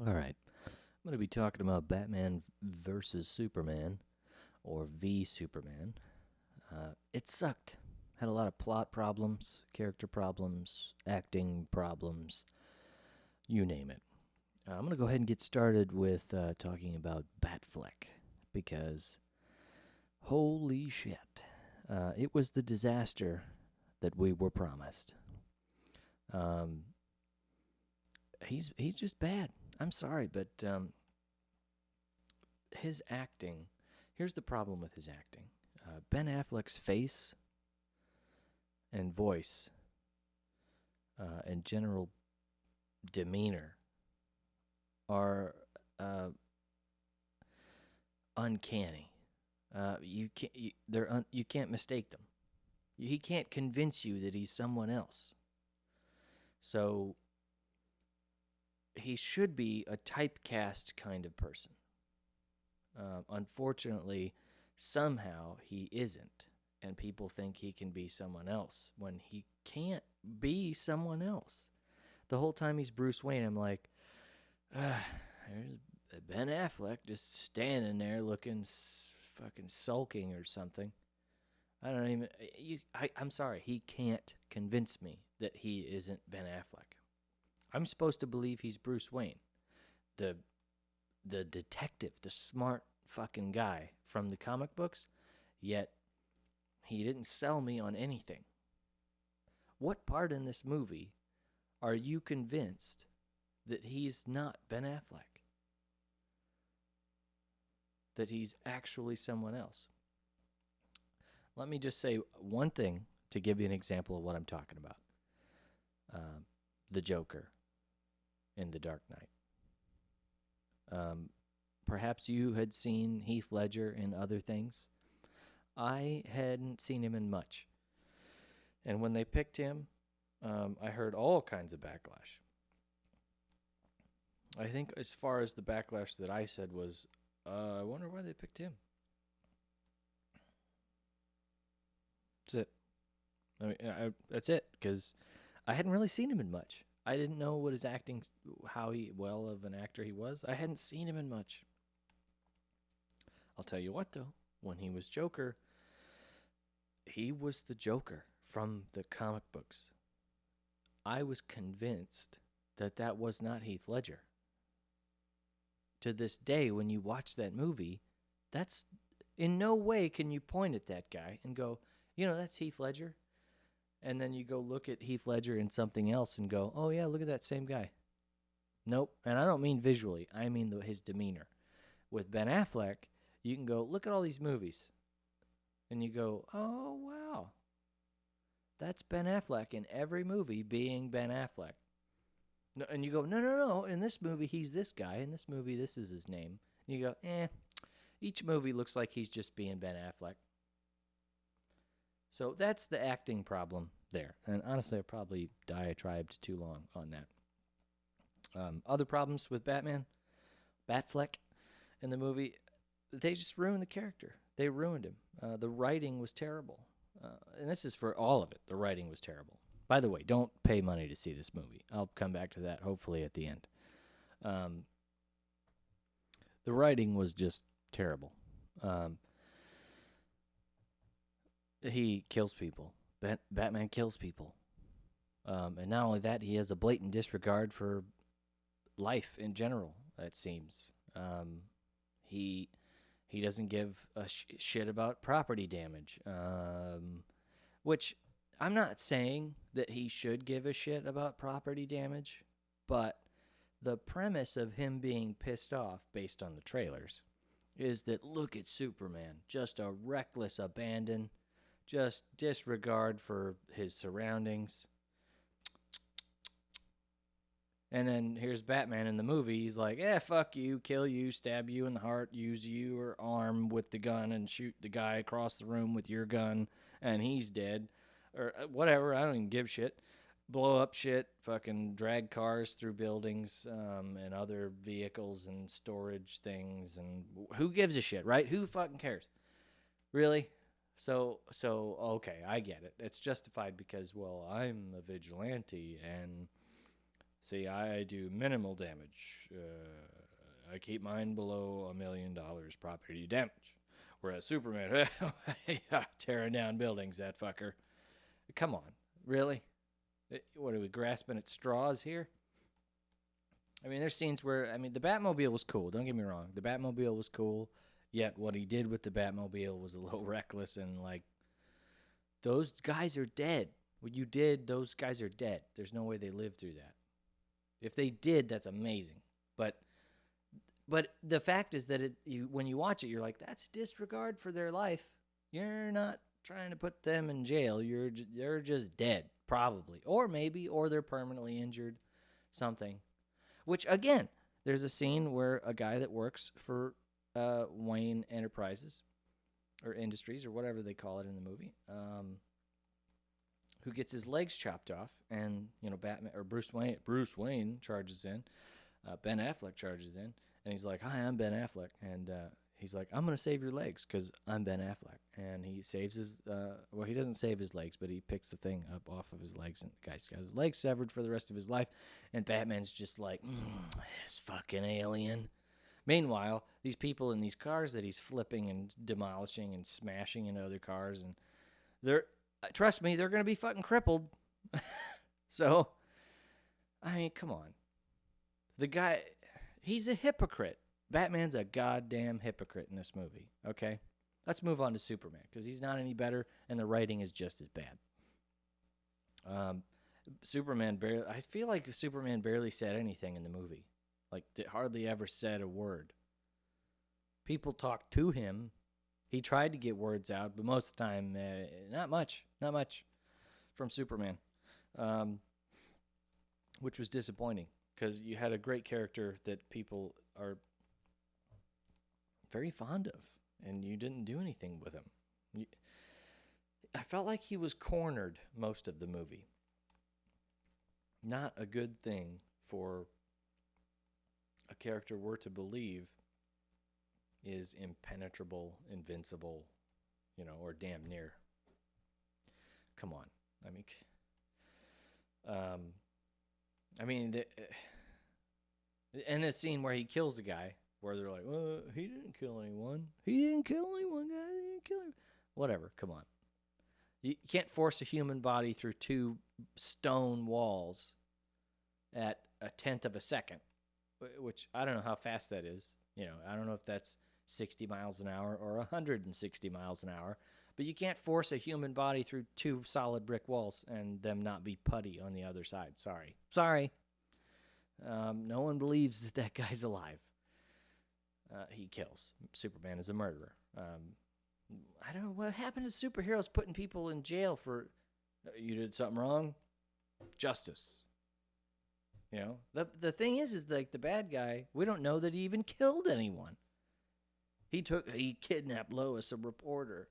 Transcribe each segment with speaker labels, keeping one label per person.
Speaker 1: All right. I'm going to be talking about Batman versus Superman, or V Superman. It sucked. Had a lot of plot problems, character problems, acting problems, you name it. I'm going to go ahead and get started with talking about Batfleck because holy shit. It was the disaster that we were promised. Um, he's just bad. I'm sorry, but his acting. Here's the problem with his acting. Ben Affleck's face and voice and general demeanor are uncanny. You can't mistake them. He can't convince you that he's someone else. So he should be a typecast kind of person. Unfortunately, somehow he isn't, and people think he can be someone else when he can't be someone else. The whole time he's Bruce Wayne, I'm like, there's Ben Affleck just standing there looking fucking sulking or something. I don't even. I'm sorry, he can't convince me that he isn't Ben Affleck. I'm supposed to believe he's Bruce Wayne, the the detective, the smart fucking guy from the comic books, yet he didn't sell me on anything. What part in this movie are you convinced that he's not Ben Affleck? That he's actually someone else? Let me just say one thing to give you an example of what I'm talking about. The Joker in The Dark Knight. Perhaps you had seen Heath Ledger in other things. I hadn't seen him in much. And when they picked him, I heard all kinds of backlash. I think as far as the backlash that I said was, I wonder why they picked him. That's it. That's it, because I hadn't really seen him in much. I didn't know what his acting, how well of an actor he was. I hadn't seen him in much. I'll tell you what, though, when he was Joker, he was the Joker from the comic books. I was convinced that that was not Heath Ledger. To this day, when you watch that movie, that's in no way can you point at that guy and go, that's Heath Ledger. And then you go look at Heath Ledger in something else and go, oh, yeah, look at that same guy. Nope. And I don't mean visually. I mean his demeanor. With Ben Affleck, you can go, look at all these movies. And you go, oh, wow. That's Ben Affleck in every movie being Ben Affleck. No, and you go, no. In this movie, he's this guy. In this movie, this is his name. And you go, each movie looks like he's just being Ben Affleck. So that's the acting problem there. And honestly, I probably diatribed too long on that. Other problems with Batfleck in the movie, they just ruined the character. They ruined him. The writing was terrible. And this is for all of it. The writing was terrible. By the way, don't pay money to see this movie. I'll come back to that hopefully at the end. The writing was just terrible. He kills people. Batman kills people. And not only that, he has a blatant disregard for life in general, it seems. He doesn't give a shit about property damage, which I'm not saying that he should give a shit about property damage, but the premise of him being pissed off based on the trailers is that look at Superman, just a reckless abandon, just disregard for his surroundings. And then here's Batman in the movie. He's like, fuck you, kill you, stab you in the heart, use your arm with the gun and shoot the guy across the room with your gun, and he's dead. Or whatever, I don't even give shit. Blow up shit, fucking drag cars through buildings and other vehicles and storage things. And who gives a shit, right? Who fucking cares? Really? So okay, I get it. It's justified because, well, I'm a vigilante and See, I do minimal damage. I keep mine below $1 million property damage. Whereas Superman, tearing down buildings, that fucker. Come on, really? What are we grasping at straws here? I mean, there's scenes where, I mean, the Batmobile was cool. Don't get me wrong. The Batmobile was cool. Yet what he did with the Batmobile was a little reckless, and like, those guys are dead. What you did, those guys are dead. There's no way they lived through that. If they did, that's amazing. But the fact is that when you watch it, you're like, that's disregard for their life. You're not trying to put them in jail. They're just dead, probably, or they're permanently injured, something. Which again, there's a scene where a guy that works for Wayne Enterprises or Industries or whatever they call it in the movie, who gets his legs chopped off, and Batman or Bruce Wayne charges in, Ben Affleck charges in, and he's like, "Hi, I'm Ben Affleck," and he's like, "I'm gonna save your legs because I'm Ben Affleck," and he saves his he doesn't save his legs, but he picks the thing up off of his legs, and the guy's got his legs severed for the rest of his life, and Batman's just like, this fucking alien. Meanwhile, these people in these cars that he's flipping and demolishing and smashing into other cars, and trust me, they're going to be fucking crippled. So, I mean, come on. The guy, he's a hypocrite. Batman's a goddamn hypocrite in this movie, okay? Let's move on to Superman, because he's not any better, and the writing is just as bad. I feel like Superman barely said anything in the movie. Like, hardly ever said a word. People talked to him. He tried to get words out, but most of the time, not much from Superman, which was disappointing, because you had a great character that people are very fond of, and you didn't do anything with him. I felt like he was cornered most of the movie. Not a good thing for a character we're to believe is impenetrable, invincible, or damn near. Come on. And the scene where he kills the guy, where they're like, well, he didn't kill anyone. He didn't kill anyone, guys. He didn't kill him. Whatever, come on. You can't force a human body through 2 stone walls at a tenth of a second, which I don't know how fast that is. I don't know if that's 60 miles an hour or 160 miles an hour, but you can't force a human body through 2 solid brick walls and them not be putty on the other side. Sorry. No one believes that guy's alive. He kills. Superman is a murderer. I don't know what happened to superheroes putting people in jail for, you did something wrong? Justice. The thing is like the bad guy, we don't know that he even killed anyone. He kidnapped Lois, a reporter,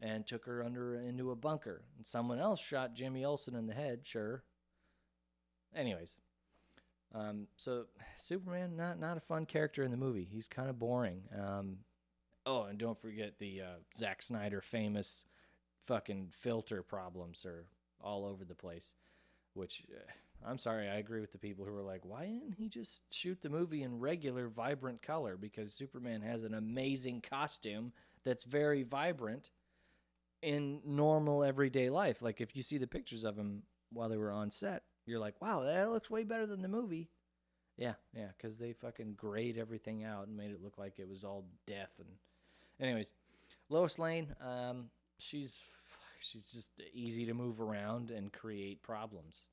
Speaker 1: and took her into a bunker. And someone else shot Jimmy Olsen in the head, sure. Anyways, so Superman, not a fun character in the movie. He's kind of boring. And don't forget the Zack Snyder famous fucking filter problems are all over the place, which... I'm sorry, I agree with the people who were like, why didn't he just shoot the movie in regular, vibrant color? Because Superman has an amazing costume that's very vibrant in normal, everyday life. Like, if you see the pictures of him while they were on set, you're like, wow, that looks way better than the movie. Yeah, because they fucking grayed everything out and made it look like it was all death. And anyways, Lois Lane, she's just easy to move around and create problems.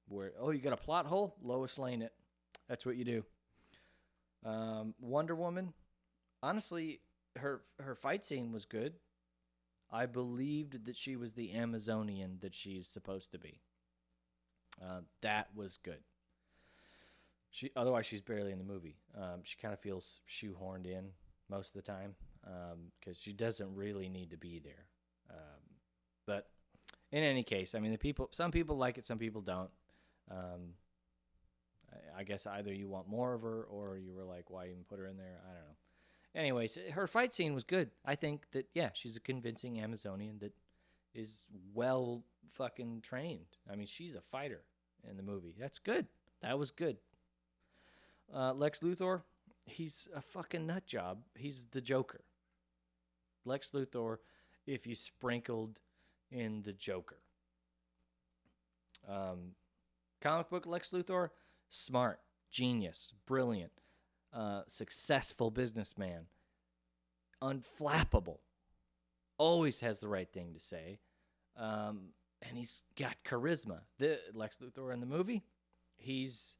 Speaker 1: You got a plot hole? Lois Lane it. That's what you do. Wonder Woman, honestly, her fight scene was good. I believed that she was the Amazonian that she's supposed to be. That was good. Otherwise, she's barely in the movie. She kind of feels shoehorned in most of the time because she doesn't really need to be there. But in any case, I mean, some people like it, some people don't. I guess either you want more of her or you were like, why even put her in there? I don't know. Anyways, her fight scene was good. I think that, she's a convincing Amazonian that is well fucking trained. I mean, she's a fighter in the movie. That's good. That was good. Lex Luthor, he's a fucking nut job. He's the Joker. Lex Luthor, if you sprinkled in the Joker. Comic book Lex Luthor, smart, genius, brilliant, successful businessman, unflappable, always has the right thing to say, and he's got charisma. The Lex Luthor in the movie, he's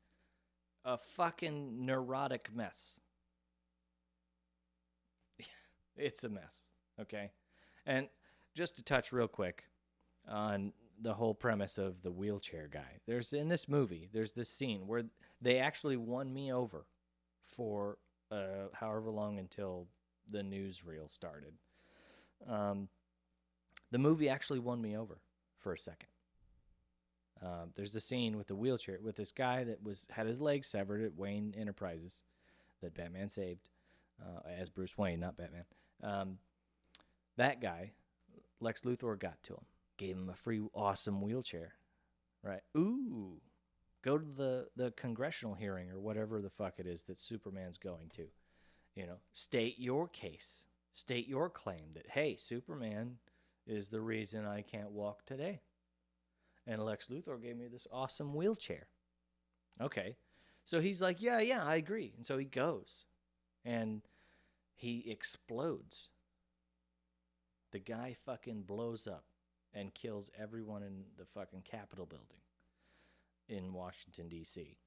Speaker 1: a fucking neurotic mess. It's a mess, okay? And just to touch real quick on the whole premise of the wheelchair guy. In this movie, there's this scene where they actually won me over for however long until the newsreel started. The movie actually won me over for a second. There's a scene with the wheelchair, with this guy that had his legs severed at Wayne Enterprises that Batman saved as Bruce Wayne, not Batman. That guy, Lex Luthor, got to him. Gave him a free, awesome wheelchair, right? Ooh, go to the congressional hearing or whatever the fuck it is that Superman's going to. State your case. State your claim that, hey, Superman is the reason I can't walk today. And Lex Luthor gave me this awesome wheelchair. Okay. So he's like, yeah, I agree. And so he goes. And he explodes. The guy fucking blows up and kills everyone in the fucking Capitol building in Washington, D.C.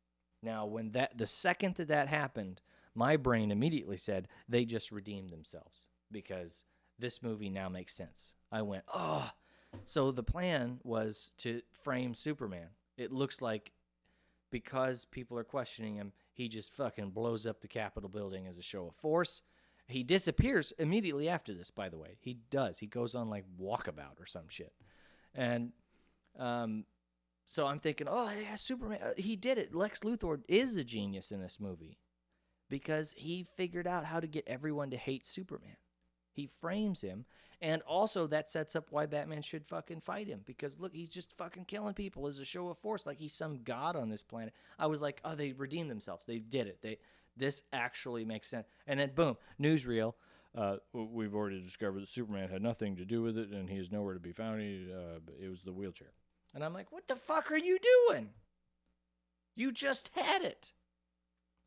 Speaker 1: Now, the second that happened, my brain immediately said they just redeemed themselves because this movie now makes sense. I went, oh, so the plan was to frame Superman. It looks like because people are questioning him, he just fucking blows up the Capitol building as a show of force. He disappears immediately after this, by the way. He does. He goes on like walkabout or some shit. And so I'm thinking, oh, yeah, Superman. He did it. Lex Luthor is a genius in this movie because he figured out how to get everyone to hate Superman. He frames him. And also that sets up why Batman should fucking fight him. Because, look, he's just fucking killing people as a show of force. Like he's some god on this planet. I was like, oh, they redeemed themselves. They did it. This actually makes sense. And then, boom, newsreel. We've already discovered that Superman had nothing to do with it, and he is nowhere to be found. It was the wheelchair. And I'm like, what the fuck are you doing? You just had it.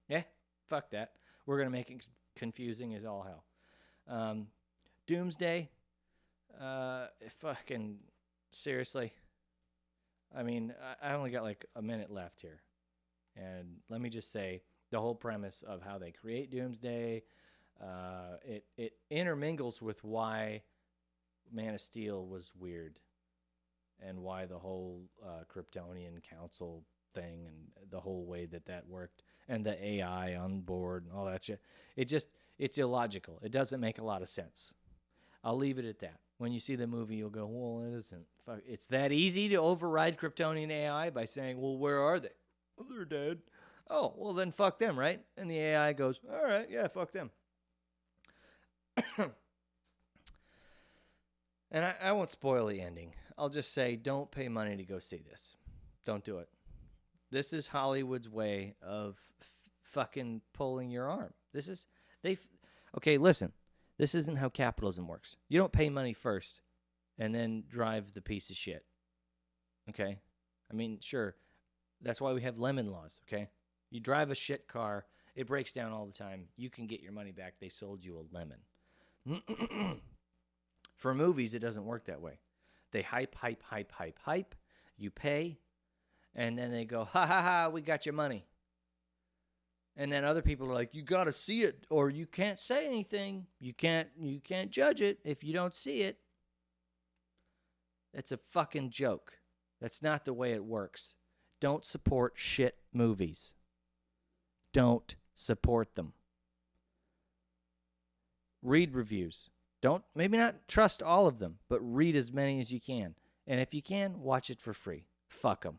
Speaker 1: Yeah, fuck that. We're going to make it confusing as all hell. Doomsday. Fucking seriously. I mean, I only got like a minute left here. And let me just say, the whole premise of how they create Doomsday, it intermingles with why Man of Steel was weird and why the whole Kryptonian Council thing and the whole way that worked and the AI on board and all that shit. It's illogical. It doesn't make a lot of sense. I'll leave it at that. When you see the movie, you'll go, well, it isn't. Fuck. It's that easy to override Kryptonian AI by saying, well, where are they? Well, they're dead. Oh, well, then fuck them, right? And the AI goes, all right, yeah, fuck them. And I won't spoil the ending. I'll just say, don't pay money to go see this. Don't do it. This is Hollywood's way of fucking pulling your arm. Okay, listen. This isn't how capitalism works. You don't pay money first and then drive the piece of shit. Okay? I mean, sure. That's why we have lemon laws, okay? You drive a shit car, it breaks down all the time. You can get your money back. They sold you a lemon. For movies, it doesn't work that way. They hype. You pay, and then they go, ha, ha, ha, we got your money. And then other people are like, you got to see it, or you can't say anything. You can't judge it if you don't see it. It's a fucking joke. That's not the way it works. Don't support shit movies. Don't support them. Read reviews. Maybe not trust all of them, but read as many as you can. And if you can, watch it for free. Fuck them.